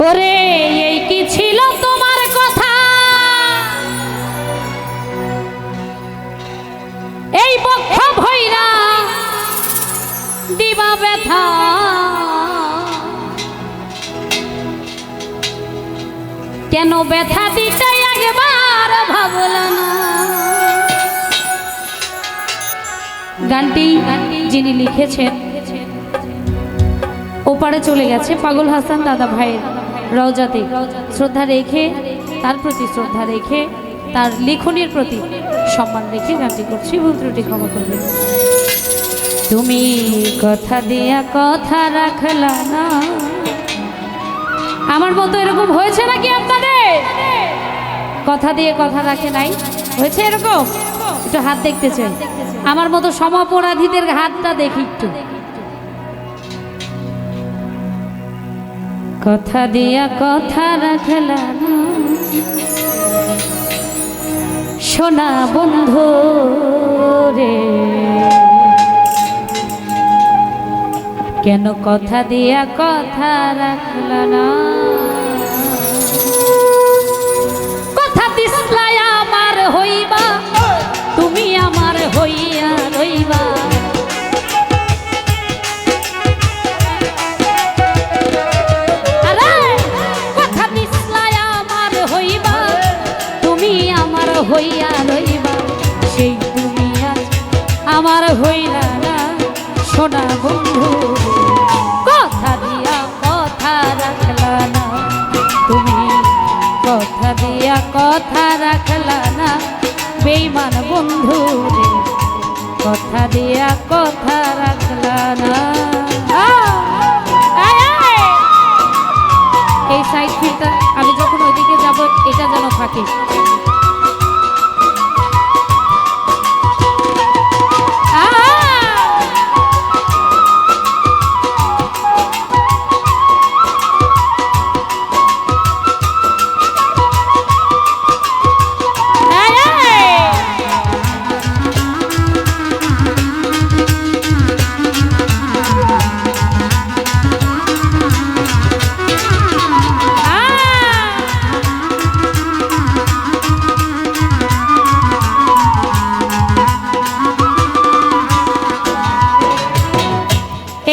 ওরে এই কি ছিল তোমার কথা, এই বক্ষ ভৈরা দিবা ব্যথা, কেন ব্যথা দিতে একবার ভাবলা না। গানটি যিনি লিখেছেন ওপারে চলে গেছে পাগল হাসান দাদা ভাইয়ের রওজাতে শ্রদ্ধা রেখে, তার প্রতি শ্রদ্ধা রেখে, তার লেখনের প্রতি সম্মান রেখে গানটি করছি, ভুল ত্রুটি ক্ষমা করবেন। তুমি কথা দিয়া কথা রাখলা না। আমার মতো এরকম হয়েছে নাকি আপনাদের? কথা দিয়ে কথা রাখে নাই, হয়েছে এরকম? একটু হাত দেখতে চাই, আমার মতো সমাপরাধীদের হাতটা দেখি একটু। কথা দিয়া কথা রাখলা না সোনা বন্ধু রে, কেন কথা দিয়া কথা রাখলা না। কথা দিসলাই আমার হইবা, তুমি আমার হইয়া রইবা। হইয়া রইবা, সেই তুমি আজ আমার হইলা না সোনা বন্ধু। কথা দিয়া কথা রাখলা না, তুমি কথা দিয়া কথা রাখলা না বেঈমান বন্ধু রে, কথা দিয়া কথা রাখলা না। এই সাইড ফিলটা আমি যখন ওইদিকে যাব এটা যেন থাকে।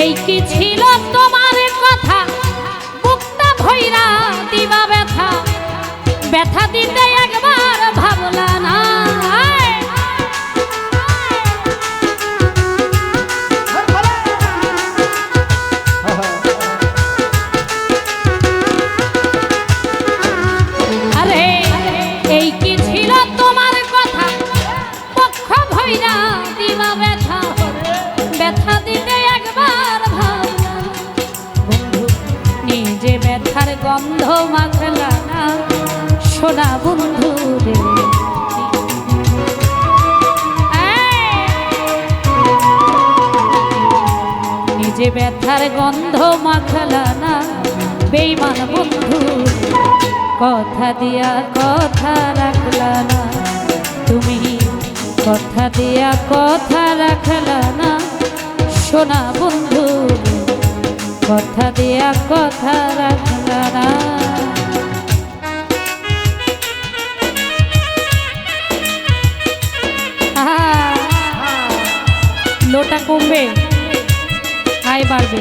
এই কি ছিল তোমার কথা, বুকটা ভৈরা দিবা ব্যথা, ব্যথা দিতে একবার ভাবলা না। আরে এই কি ছিল তোমার কথা, বক্ষ ভৈরা দিবা ব্যথা, ব্যথা দিতে ব্যথার গন্ধ মাখলা না সোনা বন্ধু রে। নিজে ব্যথার গন্ধ মাখলা না বেঈমান বন্ধু, কথা দিয়া কথা রাখলা না, তুমি কথা দিয়া কথা রাখলা না সোনা বন্ধু, কথা দিয়া কথা রাখলা না। লোটা কমবে, আয় বাড়বে।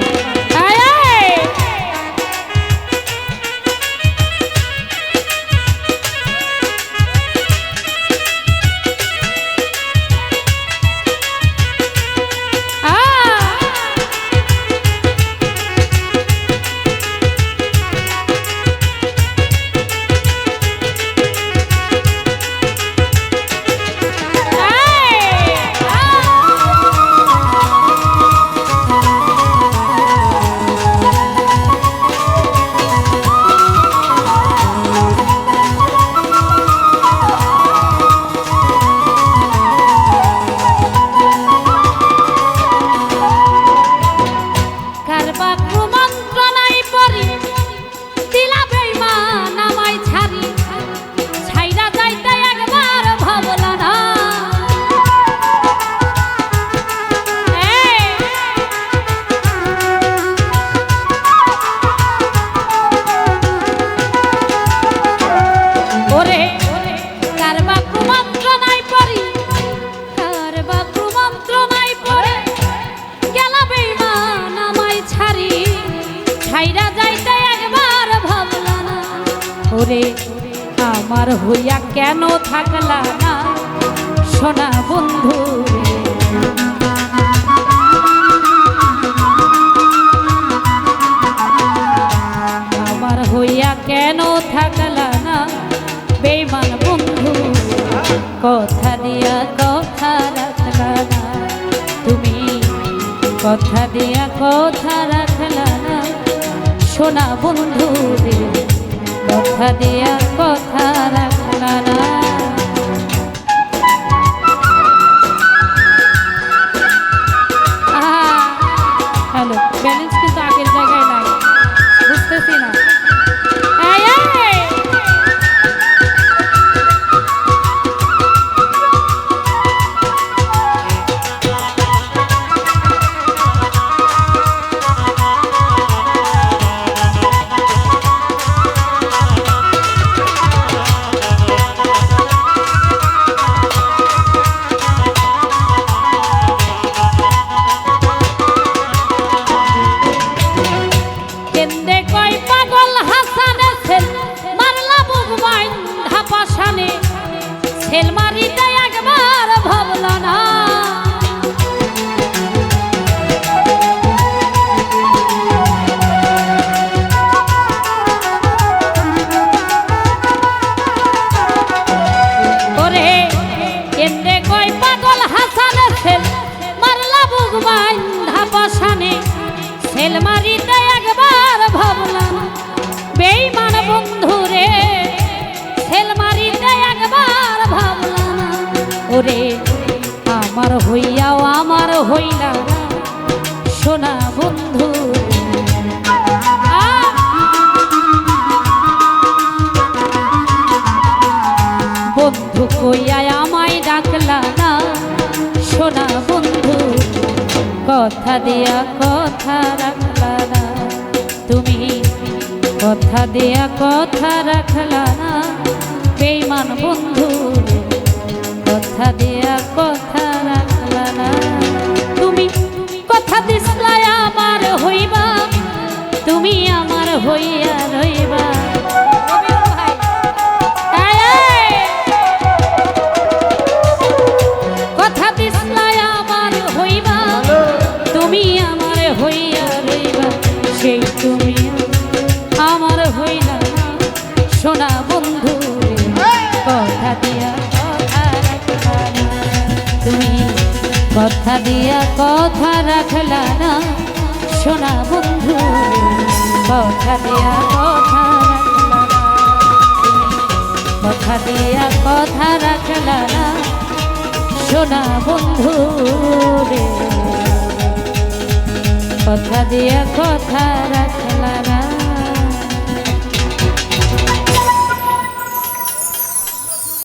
ওরে আমার হইয়া কেন থাকলা না সোনা বন্ধু রে। আমার হইয়া কেন থাকলা না বেঈমান বন্ধু, কথা দিয়া কথা রাখলা না তুমি, কথা দিয়া কথা রাখলা না সোনা বন্ধু রে, কথা দিয়া কথা রাখলা না। হ্যালো, ব্যালেন্স কিন্তু আগের জায়গায় নাই, বুঝতেছি না। ছেল মারিতে একবার ভাবল না, ওরে কেন্দ্রে কই পাগল হাসানে ছেল মারলা বুক বান্ধা পাশানে, ছেল মারিতে একবার ভাবল না বেঈমান বন্ধু রে, ছেল মারিতে একবার ভাবলা না ওরে আমার হইয়াও আমার হইলা সোনা বন্ধু। বন্ধু কইয়া আমায় ডাকলা না সোনা বন্ধু, কথা দিয়া কথা রাখলা না তুমি, কথা দিয়া কথা রাখলা না বেঈমান বন্ধু, কথা দিয়া কথা রাখলা না তুমি, কথা দিসলাই আমার হইবা তুমি আমার হইয়া রইবা। কথা দিসলাই আমার হইবা তুমি আমার হইয়া রইবা, সেই তুমি আমার হইলা সোনা বন্ধু, কথা দিয়া কথা রাখলা না তুমি, কথা দিয়া কথা রাখলা না সোনা বন্ধু, কথা দিয়া কথা রাখলা না তুমি, কথা দিয়া কথা রাখলা না সোনা বন্ধু রে, কথা দিয়া কথা